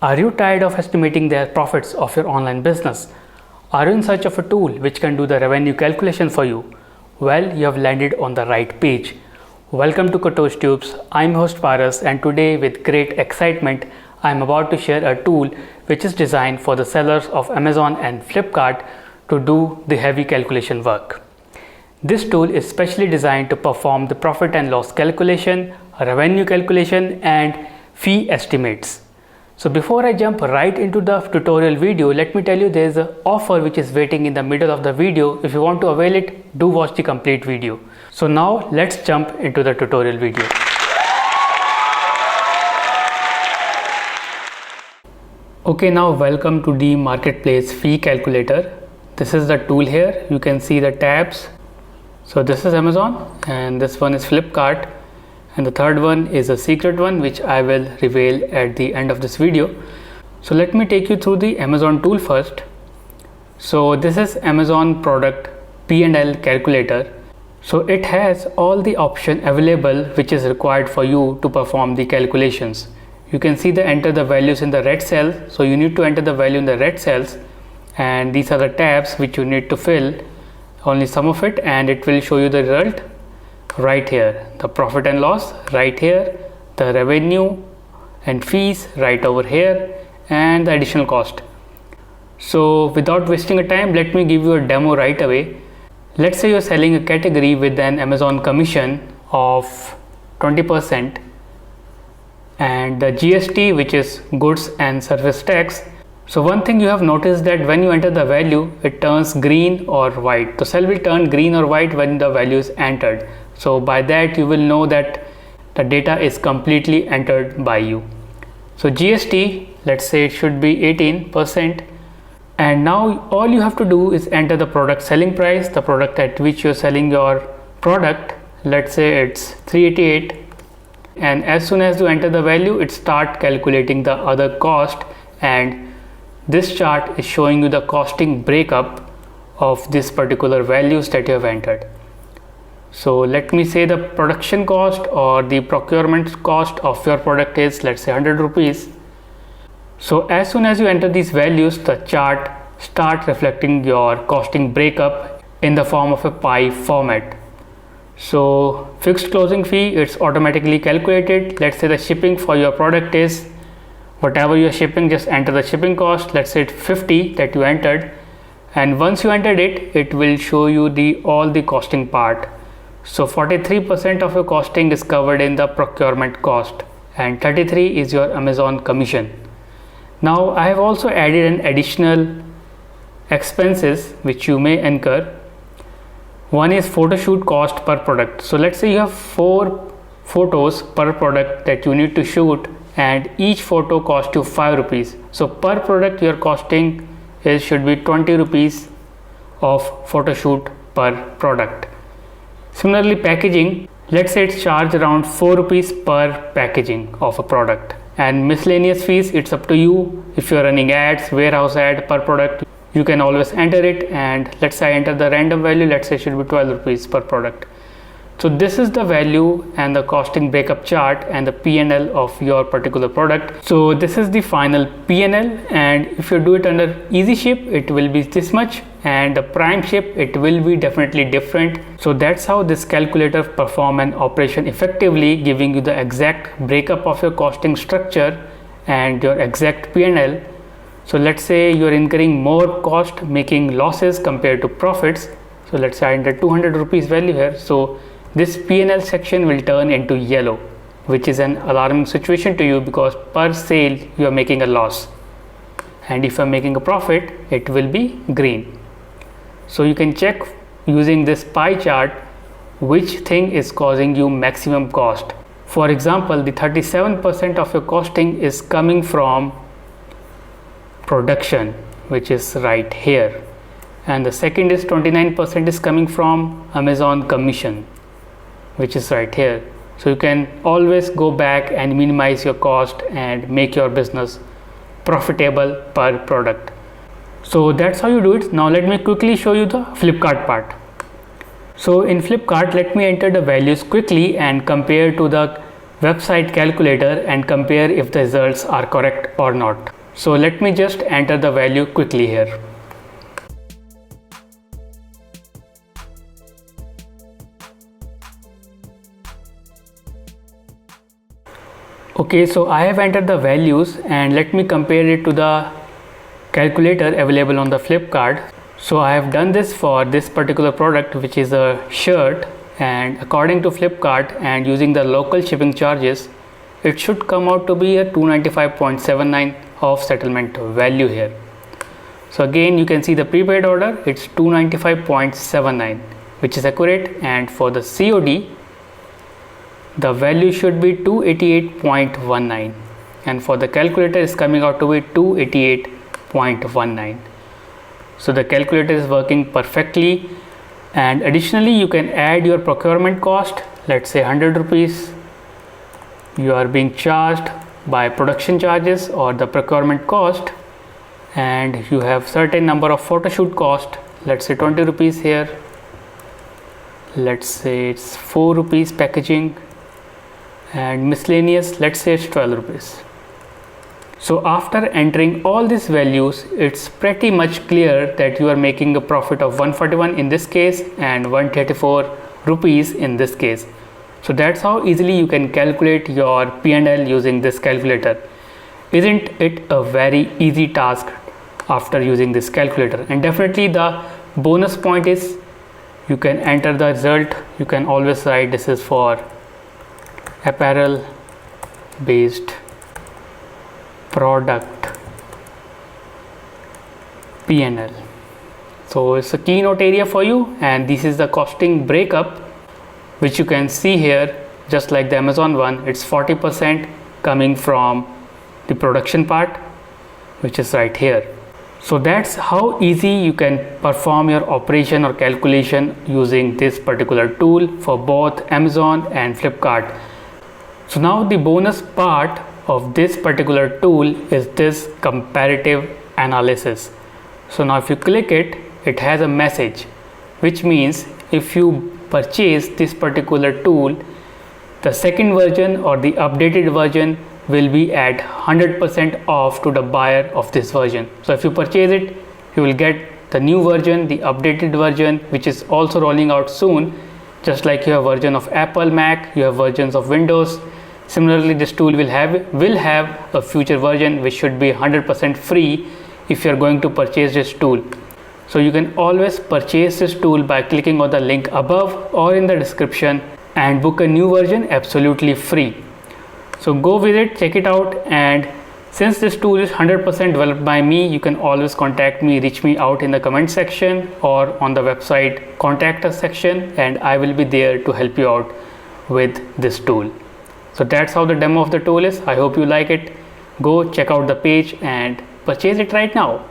Are you tired of estimating the profits of your online business? Are you in search of a tool which can do the revenue calculation for you? Well, you have landed on the right page. Welcome to Katosh Tubes. I'm host Paras, and today with great excitement I'm about to share a tool which is designed for the sellers of Amazon and Flipkart to do the heavy calculation work. This tool is specially designed to perform the profit and loss calculation, revenue calculation and fee estimates. So before I jump right into the tutorial video, let me tell you there is an offer which is waiting in the middle of the video. If you want to avail it, do watch the complete video. So now let's jump into the tutorial video. Okay, now welcome to the marketplace fee calculator. This is the tool here. You can see the tabs. So this is Amazon and this one is Flipkart. And the third one is a secret one which I will reveal at the end of this video. So let me take you through the Amazon tool first. So this is Amazon product P&L calculator. So it has all the option available which is required for you to perform the calculations. You can see the enter the values in the red cell. So you need to enter the value in the red cells, and these are the tabs which you need to fill, only some of it, and it will show you the result right here, the profit and loss right here, the revenue and fees right over here, and the additional cost. So without wasting a time, let me give you a demo right away. Let's say you're selling a category with an Amazon commission of 20% and the GST, which is goods and service tax. So one thing you have noticed that when you enter the value, it turns green or white. The cell will turn green or white when the value is entered. So by that you will know that the data is completely entered by you. So GST, let's say it should be 18%, and now all you have to do is enter the product selling price, the product at which you're selling your product. Let's say it's 388, and as soon as you enter the value, it start calculating the other cost, and this chart is showing you the costing breakup of this particular values that you have entered. So let me say the production cost or the procurement cost of your product is, let's say, 100 rupees. So as soon as you enter these values, the chart start reflecting your costing breakup in the form of a pie format. So fixed closing fee, it's automatically calculated. Let's say the shipping for your product is whatever you're shipping, just enter the shipping cost. Let's say it's 50 that you entered, and once you entered it, it will show you all the costing part. So 43% of your costing is covered in the procurement cost and 33 is your Amazon commission. Now I have also added an additional expenses which you may incur. One is photo shoot cost per product. So let's say you have 4 photos per product that you need to shoot, and each photo costs you 5 rupees. So per product your costing should be 20 rupees of photo shoot per product. Similarly, packaging, let's say it's charged around 4 rupees per packaging of a product, and miscellaneous fees, it's up to you. If you're running ads, warehouse ad per product, you can always enter it, and let's say I enter the random value, let's say it should be 12 rupees per product. So this is the value and the costing breakup chart and the P&L of your particular product. So this is the final P&L, and if you do it under easy ship, it will be this much, and the prime ship, it will be definitely different. So that's how this calculator perform an operation effectively, giving you the exact breakup of your costing structure and your exact P&L. So let's say you're incurring more cost, making losses compared to profits. So let's say I enter 200 rupees value here. So this P&L section will turn into yellow, which is an alarming situation to you because per sale you are making a loss, and if you are making a profit, it will be green. So you can check using this pie chart which thing is causing you maximum cost. For example, the 37% of your costing is coming from production, which is right here, and the second is 29% is coming from Amazon commission, which is right here. So you can always go back and minimize your cost and make your business profitable per product. So that's how you do it. Now let me quickly show you the Flipkart part. So in Flipkart, let me enter the values quickly and compare to the website calculator and compare if the results are correct or not. So let me just enter the value quickly here. Okay, so I have entered the values and let me compare it to the calculator available on the Flipkart. So I have done this for this particular product, which is a shirt, and according to Flipkart and using the local shipping charges, it should come out to be a 295.79 of settlement value here. So again, you can see the prepaid order, it's 295.79, which is accurate, and for the COD the value should be 288.19, and for the calculator is coming out to be 288.19. So the calculator is working perfectly, and additionally you can add your procurement cost. Let's say 100 rupees you are being charged by production charges or the procurement cost, and you have certain number of photo shoot cost, let's say 20 rupees here, let's say it's 4 rupees packaging, and miscellaneous, let's say it's 12 rupees. So after entering all these values, it's pretty much clear that you are making a profit of 141 in this case and 134 rupees in this case. So that's how easily you can calculate your P&L using this calculator. Isn't it a very easy task after using this calculator? And definitely the bonus point is you can enter the result. You can always write this is for apparel based product P&L. So it's a keynote area for you, and this is the costing breakup, which you can see here. Just like the Amazon one, it's 40% coming from the production part, which is right here. So that's how easy you can perform your operation or calculation using this particular tool for both Amazon and Flipkart. So now the bonus part of this particular tool is this comparative analysis. So now if you click it, it has a message, which means if you purchase this particular tool, the second version or the updated version will be at 100% off to the buyer of this version. So if you purchase it, you will get the new version, the updated version, which is also rolling out soon. Just like you have version of Apple, Mac, you have versions of Windows. Similarly, this tool will have a future version which should be 100% free if you are going to purchase this tool. So you can always purchase this tool by clicking on the link above or in the description and book a new version absolutely free. So go visit, check it out, and since this tool is 100% developed by me, you can always contact me, reach me out in the comment section or on the website contact us section, and I will be there to help you out with this tool. So that's how the demo of the tool is. I hope you like it. Go check out the page and purchase it right now.